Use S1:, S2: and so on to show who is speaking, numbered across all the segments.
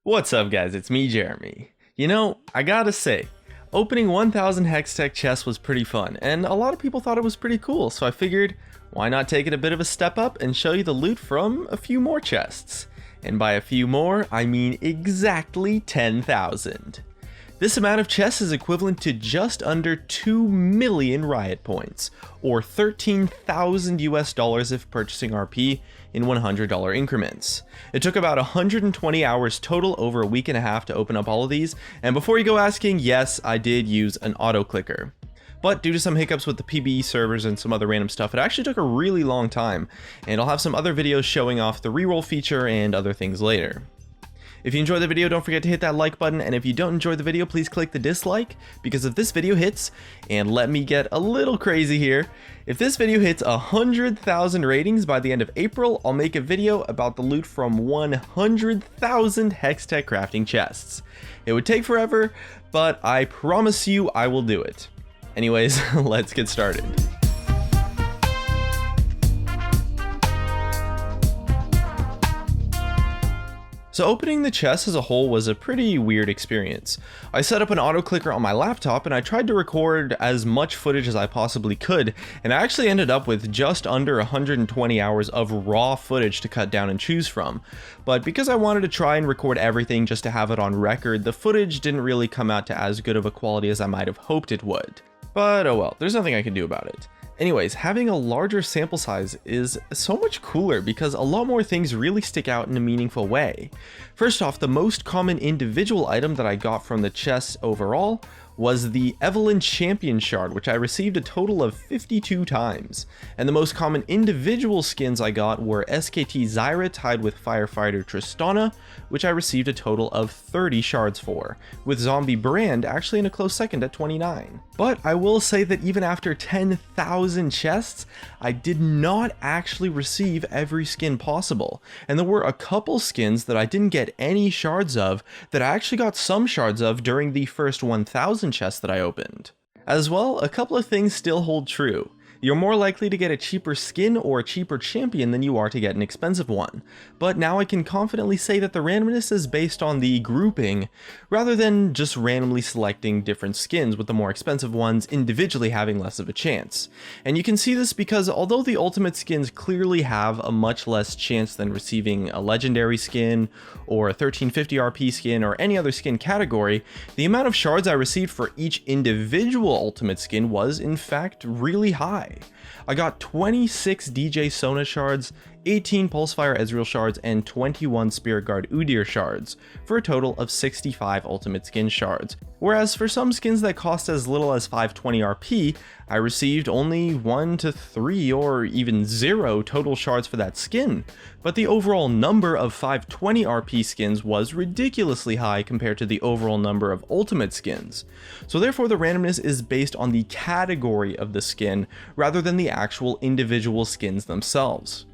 S1: What's up guys, it's me Jeremy. I gotta say, opening 1000 Hextech chests was pretty fun, and a lot of people thought it was pretty cool, so I figured, why not take it a bit of a step up and show you the loot from a few more chests. And by a few more, I mean exactly 10,000. This amount of chests is equivalent to just under 2 million riot points, or 13,000 US dollars if purchasing RP in $100 increments. It took about 120 hours total over a week and a half to open up all of these, and before you go asking, yes, I did use an auto clicker. But due to some hiccups with the PBE servers and some other random stuff, it actually took a really long time, and I'll have some other videos showing off the reroll feature and other things later. If you enjoyed the video, don't forget to hit that like button, and if you don't enjoy the video, please click the dislike, because if this video hits, and let me get a little crazy here, if this video hits 100,000 ratings by the end of April, I'll make a video about the loot from 100,000 Hextech crafting chests. It would take forever, but I promise you I will do it. Anyways, let's get started. So opening the chest as a whole was a pretty weird experience. I set up an auto clicker on my laptop and I tried to record as much footage as I possibly could, and I actually ended up with just under 120 hours of raw footage to cut down and choose from. But because I wanted to try and record everything just to have it on record, the footage didn't really come out to as good of a quality as I might have hoped it would. But oh well, there's nothing I can do about it. Anyways, having a larger sample size is so much cooler because a lot more things really stick out in a meaningful way. First off, the most common individual item that I got from the chests overall was the Evelyn Champion Shard, which I received a total of 52 times. And the most common individual skins I got were SKT Zyra tied with Firefighter Tristana, which I received a total of 30 shards for, with Zombie Brand actually in a close second at 29. But I will say that even after 10,000 chests, I did not actually receive every skin possible, and there were a couple skins that I didn't get any shards of that I actually got some shards of during the first 1,000 chests that I opened. As well, a couple of things still hold true. You're more likely to get a cheaper skin or a cheaper champion than you are to get an expensive one, but now I can confidently say that the randomness is based on the grouping rather than just randomly selecting different skins, with the more expensive ones individually having less of a chance. And you can see this because although the ultimate skins clearly have a much less chance than receiving a legendary skin or a 1350 RP skin or any other skin category, the amount of shards I received for each individual ultimate skin was in fact really high. I got 26 DJ Sona shards, 18 Pulsefire Ezreal shards, and 21 Spirit Guard Udyr shards, for a total of 65 ultimate skin shards. Whereas for some skins that cost as little as 520 RP, I received only 1 to 3 or even 0 total shards for that skin, but the overall number of 520 RP skins was ridiculously high compared to the overall number of ultimate skins. So therefore the randomness is based on the category of the skin rather than the actual individual skins themselves.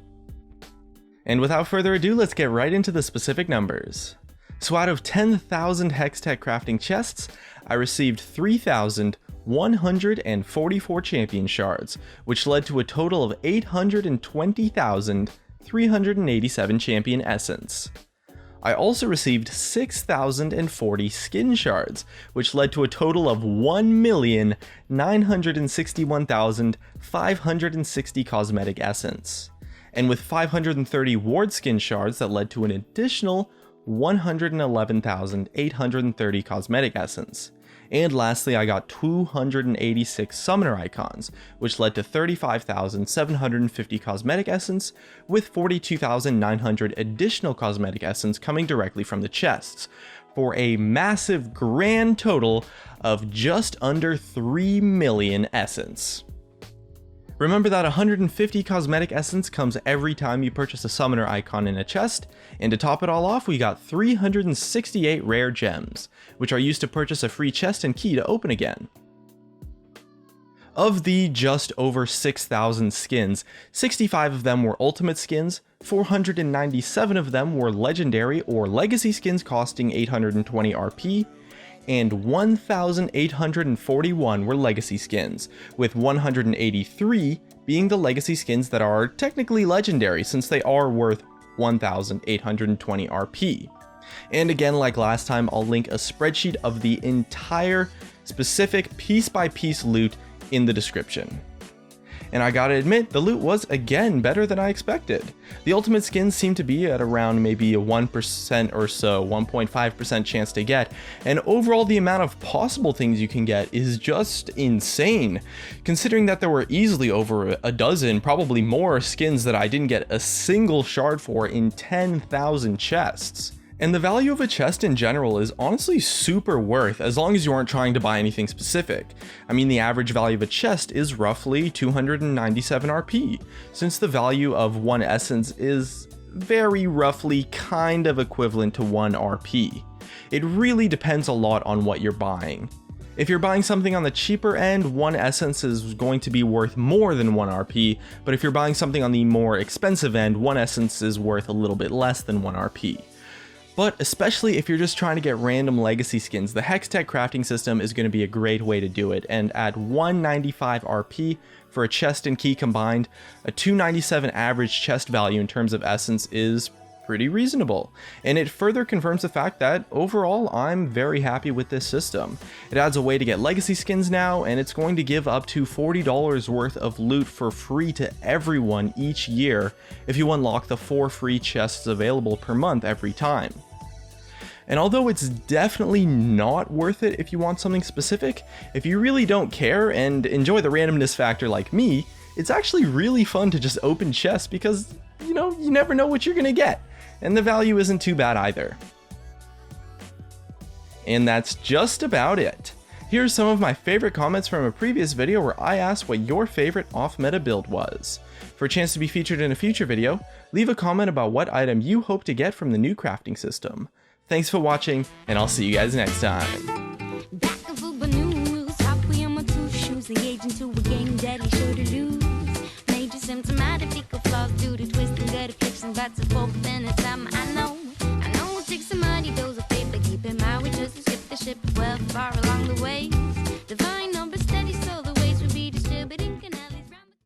S1: And without further ado, let's get right into the specific numbers. So out of 10,000 Hextech crafting chests, I received 3,144 champion shards, which led to a total of 820,387 champion essence. I also received 6,040 skin shards, which led to a total of 1,961,560 cosmetic essence. And with 530 ward skin shards, that led to an additional 111,830 cosmetic essence. And lastly, I got 286 summoner icons, which led to 35,750 cosmetic essence, with 42,900 additional cosmetic essence coming directly from the chests, for a massive grand total of just under 3 million essence. Remember that 150 cosmetic essence comes every time you purchase a summoner icon in a chest, and to top it all off, we got 368 rare gems, which are used to purchase a free chest and key to open again. Of the just over 6,000 skins, 65 of them were ultimate skins, 497 of them were legendary or legacy skins costing 820 RP, and 1,841 were legacy skins, with 183 being the legacy skins that are technically legendary since they are worth 1,820 RP. And again, like last time, I'll link a spreadsheet of the entire specific piece-by-piece loot in the description. And I gotta admit, the loot was again better than I expected. The ultimate skins seem to be at around maybe a 1% or so, 1.5% chance to get, and overall the amount of possible things you can get is just insane, considering that there were easily over a dozen, probably more, skins that I didn't get a single shard for in 10,000 chests. And the value of a chest in general is honestly super worth as long as you aren't trying to buy anything specific. I mean, the average value of a chest is roughly 297 RP, since the value of one essence is very roughly kind of equivalent to 1 RP. It really depends a lot on what you're buying. If you're buying something on the cheaper end, one essence is going to be worth more than 1 RP, but if you're buying something on the more expensive end, one essence is worth a little bit less than 1 RP. But especially if you're just trying to get random legacy skins, the Hextech crafting system is going to be a great way to do it, and at 195 RP for a chest and key combined, a 297 average chest value in terms of essence is pretty reasonable, and it further confirms the fact that overall I'm very happy with this system. It adds a way to get legacy skins now, and it's going to give up to $40 worth of loot for free to everyone each year if you unlock the 4 free chests available per month every time. And although it's definitely not worth it if you want something specific, if you really don't care and enjoy the randomness factor like me, it's actually really fun to just open chests because, you know, you never know what you're gonna get. And the value isn't too bad either. And that's just about it. Here's some of my favorite comments from a previous video where I asked what your favorite off-meta build was. For a chance to be featured in a future video, leave a comment about what item you hope to get from the new crafting system. Thanks for watching, and I'll see you guys next time.
S2: I know it takes some money, those are paper, keep in mind we just skip the ship well far along the way.